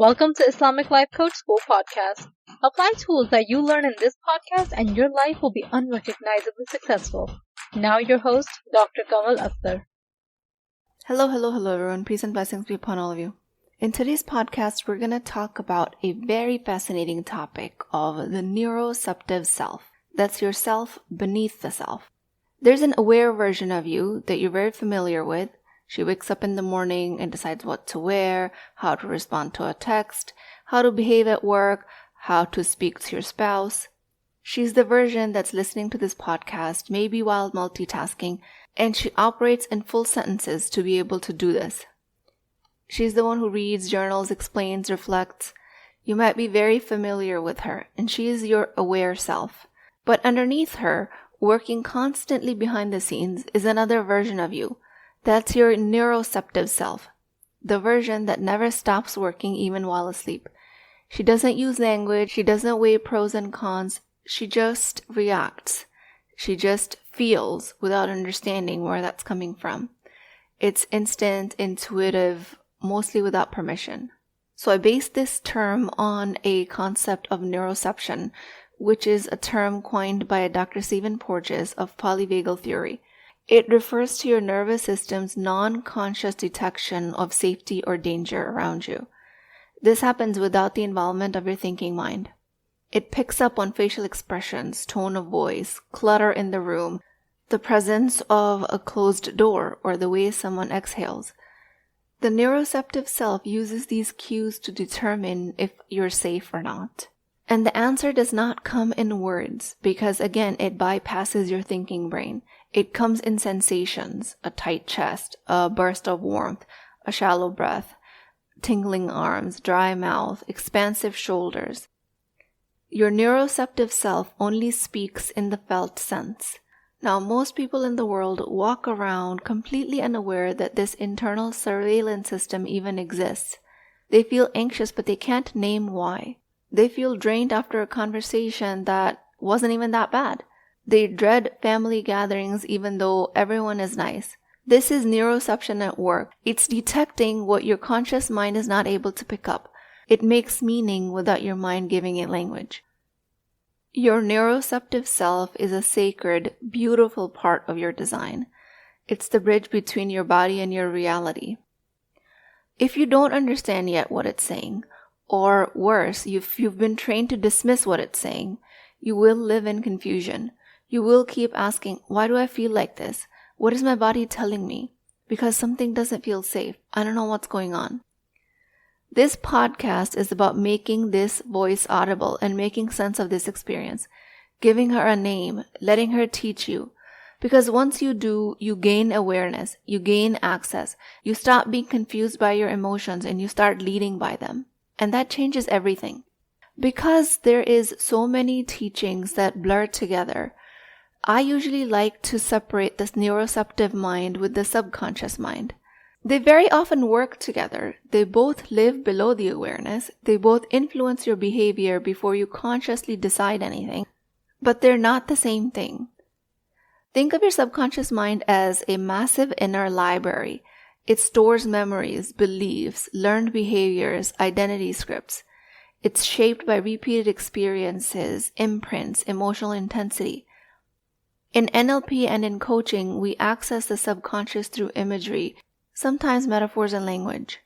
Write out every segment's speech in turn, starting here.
Welcome to Islamic Life Coach School podcast. Apply tools that you learn in this podcast and your life will be unrecognizably successful. Now your host, Dr. Kamal Akhtar. Hello everyone. Peace and blessings be upon all of you. In today's podcast, we're going to talk about a very fascinating topic of the neuroceptive self. That's your self beneath the self. There's an aware version of you that you're very familiar with. She wakes up in the morning and decides what to wear, how to respond to a text, how to behave at work, how to speak to your spouse. She's the version that's listening to this podcast, maybe while multitasking, and she operates in full sentences to be able to do this. She's the one who reads, journals, explains, reflects. You might be very familiar with her, and she is your aware self. But underneath her, working constantly behind the scenes, is another version of you. That's your neuroceptive self, the version that never stops working even while asleep. She doesn't use language, she doesn't weigh pros and cons, she just reacts. She just feels without understanding where that's coming from. It's instant, intuitive, mostly without permission. So I based this term on a concept of neuroception, which is a term coined by Dr. Porges of polyvagal theory. It refers to your nervous system's non-conscious detection of safety or danger around you. This happens without the involvement of your thinking mind. It picks up on facial expressions, tone of voice, clutter in the room, the presence of a closed door, or the way someone exhales. The neuroceptive self uses these cues to determine if you're safe or not. And the answer does not come in words because, again, it bypasses your thinking brain. It comes in sensations, a tight chest, a burst of warmth, a shallow breath, tingling arms, dry mouth, expansive shoulders. Your neuroceptive self only speaks in the felt sense. Now, most people in the world walk around completely unaware that this internal surveillance system even exists. They feel anxious, but they can't name why. They feel drained after a conversation that wasn't even that bad. They dread family gatherings even though everyone is nice. This is neuroception at work. It's detecting what your conscious mind is not able to pick up. It makes meaning without your mind giving it language. Your neuroceptive self is a sacred, beautiful part of your design. It's the bridge between your body and your reality. If you don't understand yet what it's saying, or worse, if you've been trained to dismiss what it's saying, you will live in confusion. You will keep asking, why do I feel like this? What is my body telling me? Because something doesn't feel safe. I don't know what's going on. This podcast is about making this voice audible and making sense of this experience, giving her a name, letting her teach you. Because once you do, you gain awareness, you gain access, you stop being confused by your emotions and you start leading by them. And that changes everything. Because there is so many teachings that blur together, I usually like to separate this neuroceptive mind with the subconscious mind. They very often work together. They both live below the awareness. They both influence your behavior before you consciously decide anything. But they're not the same thing. Think of your subconscious mind as a massive inner library. It stores memories, beliefs, learned behaviors, identity scripts. It's shaped by repeated experiences, imprints, emotional intensity. In NLP and in coaching, we access the subconscious through imagery, sometimes metaphors and language.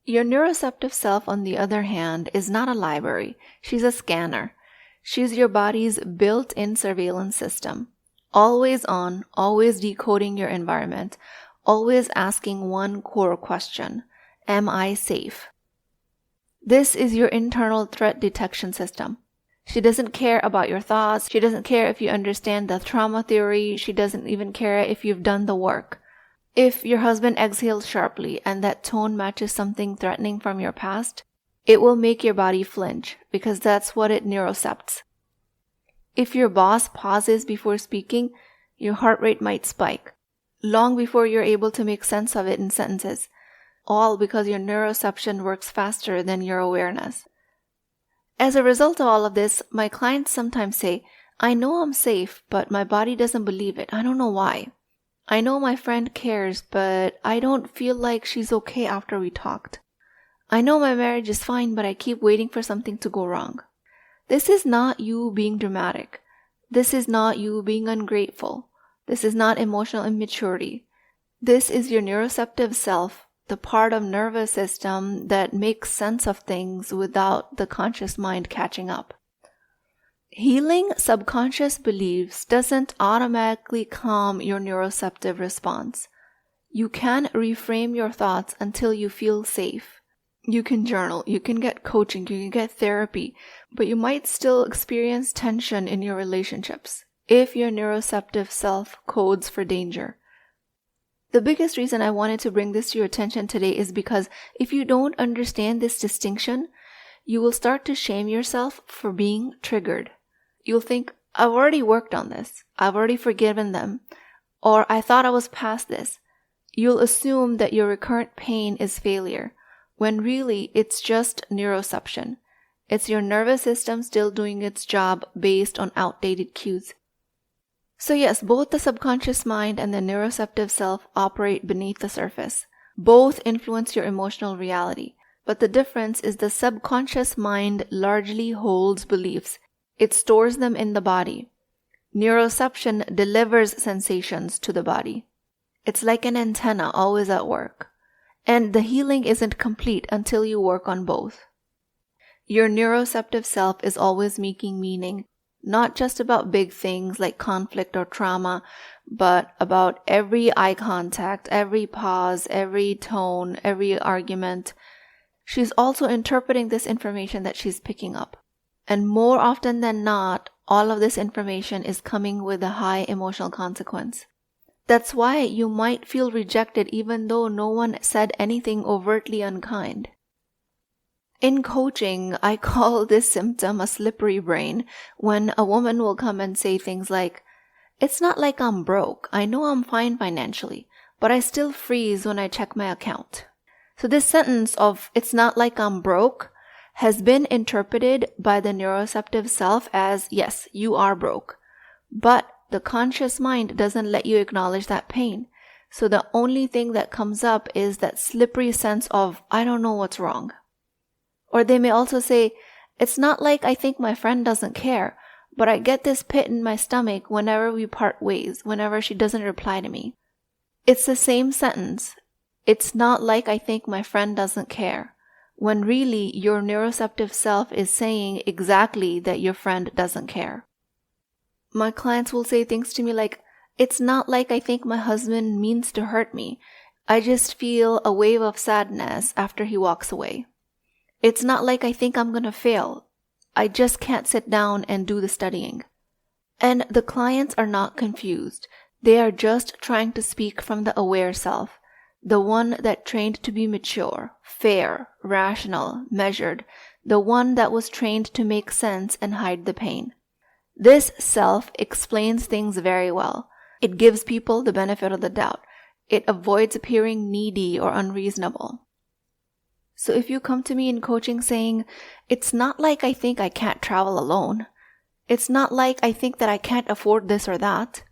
Your neuroceptive self, on the other hand, is not a library. She's a scanner. She's your body's built-in surveillance system. Always on, always decoding your environment, always asking one core question: am I safe? This is your internal threat detection system. She doesn't care about your thoughts. She doesn't care if you understand the trauma theory. She doesn't even care if you've done the work. If your husband exhales sharply and that tone matches something threatening from your past, it will make your body flinch because that's what it neurocepts. If your boss pauses before speaking, your heart rate might spike, long before you're able to make sense of it in sentences, all because your neuroception works faster than your awareness. As a result of all of this, my clients sometimes say, I know I'm safe, but my body doesn't believe it. I don't know why. I know my friend cares, but I don't feel like she's okay after we talked. I know my marriage is fine, but I keep waiting for something to go wrong. This is not you being dramatic. This is not you being ungrateful. This is not emotional immaturity. This is your neuroceptive self, the part of nervous system that makes sense of things without the conscious mind catching up. Healing subconscious beliefs doesn't automatically calm your neuroceptive response. You can reframe your thoughts until you feel safe. You can journal, you can get coaching, you can get therapy, but you might still experience tension in your relationships if your neuroceptive self codes for danger. The biggest reason I wanted to bring this to your attention today is because if you don't understand this distinction, you will start to shame yourself for being triggered. You'll think, I've already worked on this, I've already forgiven them, or I thought I was past this. You'll assume that your recurrent pain is failure, when really it's just neuroception. It's your nervous system still doing its job based on outdated cues. So yes, both the subconscious mind and the neuroceptive self operate beneath the surface. Both influence your emotional reality, but the difference is the subconscious mind largely holds beliefs. It stores them in the body. Neuroception delivers sensations to the body. It's like an antenna always at work. And the healing isn't complete until you work on both. Your neuroceptive self is always making meaning, not just about big things like conflict or trauma, but about every eye contact, every pause, every tone, every argument. She's also interpreting this information that she's picking up. And more often than not, all of this information is coming with a high emotional consequence. That's why you might feel rejected even though no one said anything overtly unkind. In coaching, I call this symptom a slippery brain when a woman will come and say things like, "It's not like I'm broke. I know I'm fine financially, but I still freeze when I check my account." So this sentence of "it's not like I'm broke" has been interpreted by the neuroceptive self as, yes, you are broke. But the conscious mind doesn't let you acknowledge that pain. So the only thing that comes up is that slippery sense of, I don't know what's wrong. Or they may also say, "It's not like I think my friend doesn't care, but I get this pit in my stomach whenever we part ways, whenever she doesn't reply to me." It's the same sentence. It's not like I think my friend doesn't care, when really your neuroceptive self is saying exactly that your friend doesn't care. My clients will say things to me like, "It's not like I think my husband means to hurt me. I just feel a wave of sadness after he walks away. It's not like I think I'm gonna fail. I just can't sit down and do the studying." And the clients are not confused. They are just trying to speak from the aware self, the one that trained to be mature, fair, rational, measured, the one that was trained to make sense and hide the pain. This self explains things very well. It gives people the benefit of the doubt. It avoids appearing needy or unreasonable. So if you come to me in coaching saying, "It's not like I think I can't travel alone. It's not like I think that I can't afford this or that,"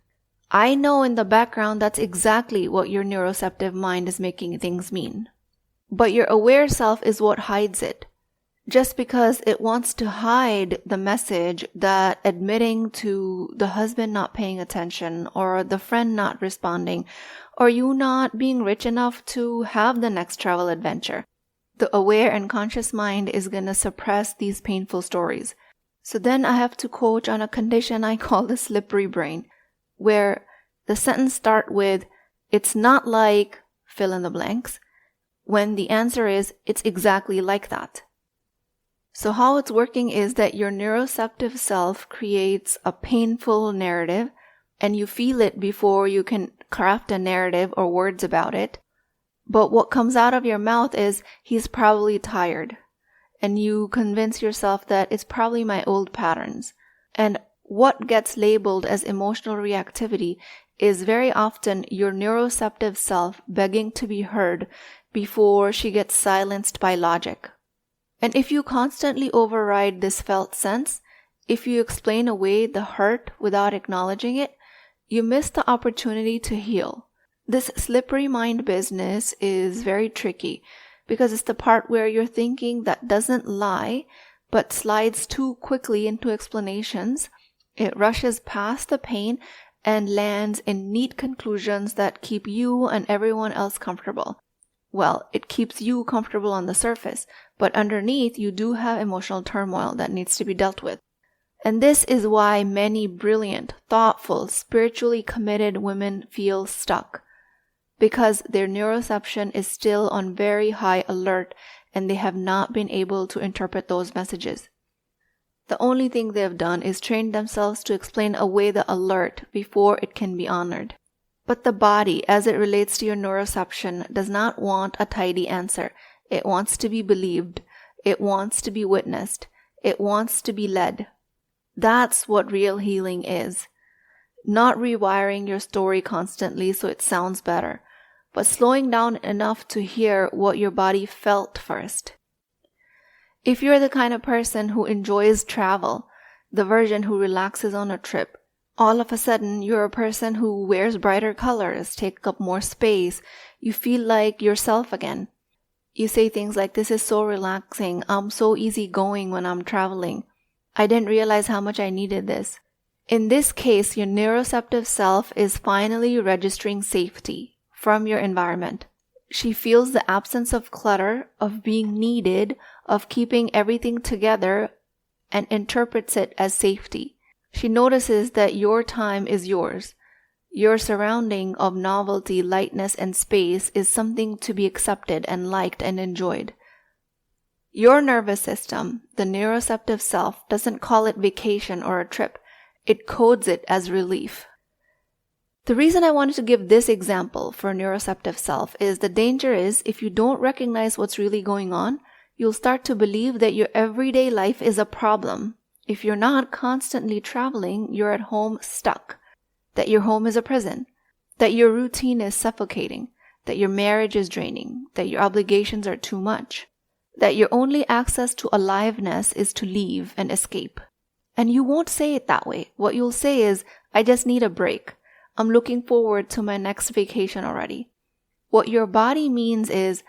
I know in the background that's exactly what your neuroceptive mind is making things mean. But your aware self is what hides it. Just because it wants to hide the message that admitting to the husband not paying attention, or the friend not responding, or you not being rich enough to have the next travel adventure, the aware and conscious mind is going to suppress these painful stories. So then I have to coach on a condition I call the slippery brain, where the sentence starts with, "It's not like," fill in the blanks, when the answer is, "It's exactly like that." So how it's working is that your neuroceptive self creates a painful narrative, and you feel it before you can craft a narrative or words about it. But what comes out of your mouth is, "He's probably tired." And you convince yourself that it's probably my old patterns. And what gets labeled as emotional reactivity is very often your neuroceptive self begging to be heard before she gets silenced by logic. And if you constantly override this felt sense, if you explain away the hurt without acknowledging it, you miss the opportunity to heal. This slippery mind business is very tricky because it's the part where you're thinking that doesn't lie, but slides too quickly into explanations. It rushes past the pain and lands in neat conclusions that keep you and everyone else comfortable. Well, it keeps you comfortable on the surface, but underneath you do have emotional turmoil that needs to be dealt with. And this is why many brilliant, thoughtful, spiritually committed women feel stuck. Because their neuroception is still on very high alert and they have not been able to interpret those messages. The only thing they have done is train themselves to explain away the alert before it can be honored. But the body, as it relates to your neuroception, does not want a tidy answer. It wants to be believed. It wants to be witnessed. It wants to be led. That's what real healing is. Not rewiring your story constantly so it sounds better, but slowing down enough to hear what your body felt first. If you're the kind of person who enjoys travel, the version who relaxes on a trip, all of a sudden you're a person who wears brighter colors, take up more space, you feel like yourself again. You say things like, "This is so relaxing, I'm so easygoing when I'm traveling. I didn't realize how much I needed this." In this case, your neuroceptive self is finally registering safety from your environment. She feels the absence of clutter, of being needed, of keeping everything together, and interprets it as safety. She notices that your time is yours. Your surrounding of novelty, lightness, and space is something to be accepted and liked and enjoyed. Your nervous system, the neuroceptive self, doesn't call it vacation or a trip. It codes it as relief. The reason I wanted to give this example for neuroceptive self is the danger is if you don't recognize what's really going on, you'll start to believe that your everyday life is a problem. If you're not constantly traveling, you're at home stuck. That your home is a prison. That your routine is suffocating. That your marriage is draining. That your obligations are too much. That your only access to aliveness is to leave and escape. And you won't say it that way. What you'll say is, "I just need a break. I'm looking forward to my next vacation already." What your body means is,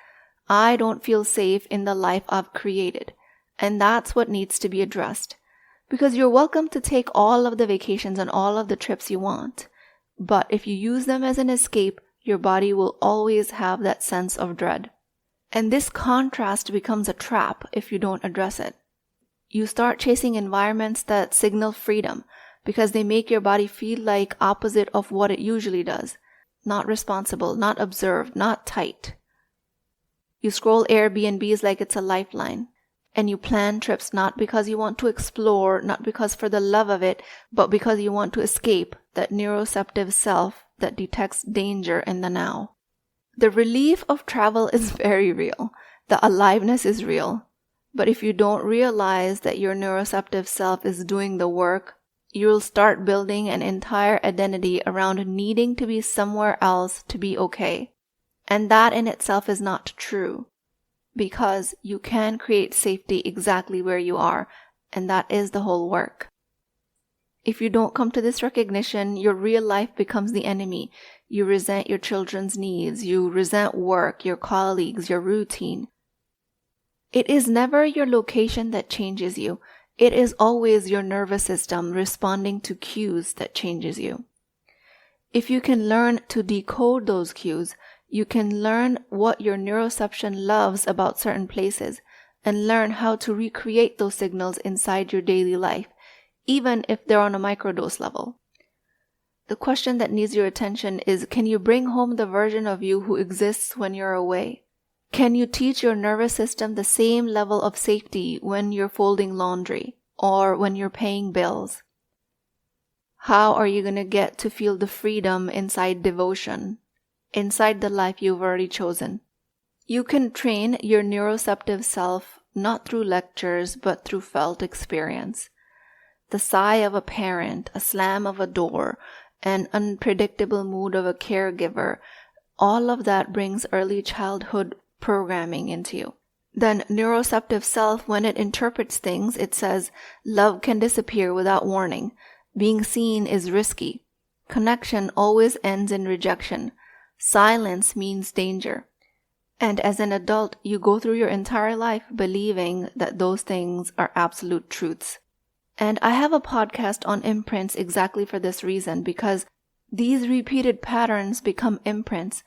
"I don't feel safe in the life I've created." And that's what needs to be addressed. Because you're welcome to take all of the vacations and all of the trips you want. But if you use them as an escape, your body will always have that sense of dread. And this contrast becomes a trap if you don't address it. You start chasing environments that signal freedom because they make your body feel like opposite of what it usually does. Not responsible, not observed, not tight. You scroll Airbnbs like it's a lifeline. And you plan trips not because you want to explore, not because for the love of it, but because you want to escape that neuroceptive self that detects danger in the now. The relief of travel is very real. The aliveness is real. But if you don't realize that your neuroceptive self is doing the work, you'll start building an entire identity around needing to be somewhere else to be okay. And that in itself is not true. Because you can create safety exactly where you are, and that is the whole work. If you don't come to this recognition, your real life becomes the enemy. You resent your children's needs, you resent work, your colleagues, your routine. It is never your location that changes you. It is always your nervous system responding to cues that changes you. If you can learn to decode those cues, you can learn what your neuroception loves about certain places and learn how to recreate those signals inside your daily life, even if they're on a microdose level. The question that needs your attention is, can you bring home the version of you who exists when you're away? Can you teach your nervous system the same level of safety when you're folding laundry or when you're paying bills? How are you going to get to feel the freedom inside devotion, inside the life you've already chosen? You can train your neuroceptive self not through lectures but through felt experience. The sigh of a parent, a slam of a door, an unpredictable mood of a caregiver, all of that brings early childhood programming into you. Then neuroceptive self, when it interprets things, it says, love can disappear without warning. Being seen is risky. Connection always ends in rejection. Silence means danger. And as an adult, you go through your entire life believing that those things are absolute truths. And I have a podcast on imprints exactly for this reason, because these repeated patterns become imprints,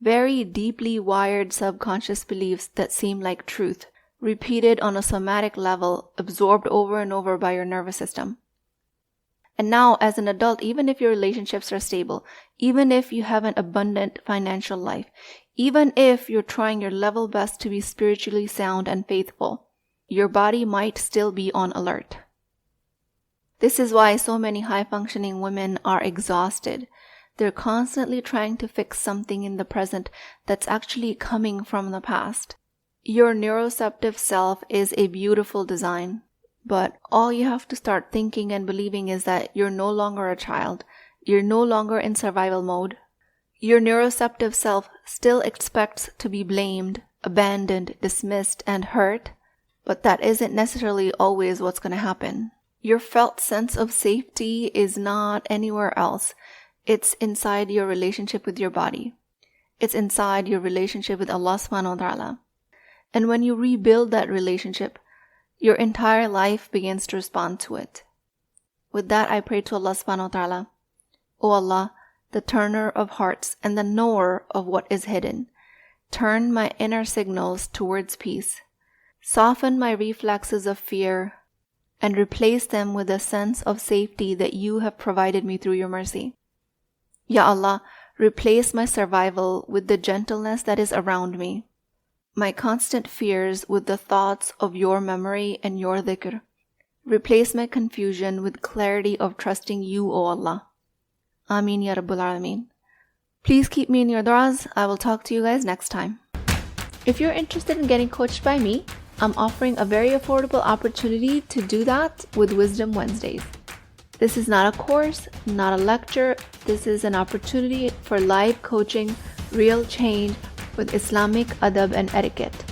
very deeply wired subconscious beliefs that seem like truth, repeated on a somatic level, absorbed over and over by your nervous system. And now, as an adult, even if your relationships are stable, even if you have an abundant financial life, even if you're trying your level best to be spiritually sound and faithful, your body might still be on alert. This is why so many high-functioning women are exhausted. They're constantly trying to fix something in the present that's actually coming from the past. Your neuroceptive self is a beautiful design, but all you have to start thinking and believing is that you're no longer a child. You're no longer in survival mode. Your neuroceptive self still expects to be blamed, abandoned, dismissed, and hurt, but that isn't necessarily always what's going to happen. Your felt sense of safety is not anywhere else. It's inside your relationship with your body. It's inside your relationship with Allah subhanahu wa ta'ala. And when you rebuild that relationship, your entire life begins to respond to it. With that, I pray to Allah subhanahu wa ta'ala, O Allah, the turner of hearts and the knower of what is hidden, turn my inner signals towards peace. Soften my reflexes of fear and replace them with a sense of safety that you have provided me through your mercy. Ya Allah, replace my survival with the gentleness that is around me, my constant fears with the thoughts of your memory and your dhikr. Replace my confusion with clarity of trusting you, O Allah. Ameen Ya Rabbul Alameen. Please keep me in your du'as. I will talk to you guys next time. If you're interested in getting coached by me, I'm offering a very affordable opportunity to do that with Wisdom Wednesdays. This is not a course, not a lecture. This is an opportunity for live coaching, real change with Islamic adab and etiquette.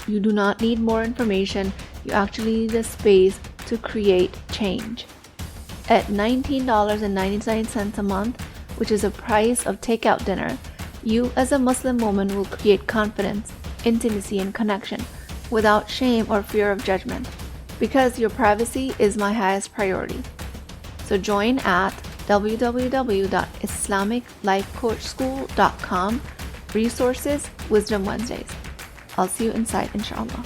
You do not need more information. You actually need a space to create change. At $19.99 a month, which is the price of takeout dinner, you as a Muslim woman will create confidence, intimacy, and connection without shame or fear of judgment, because your privacy is my highest priority. So join at www.islamiclifecoachschool.com. Resources, Wisdom Wednesdays. I'll see you inside, inshallah.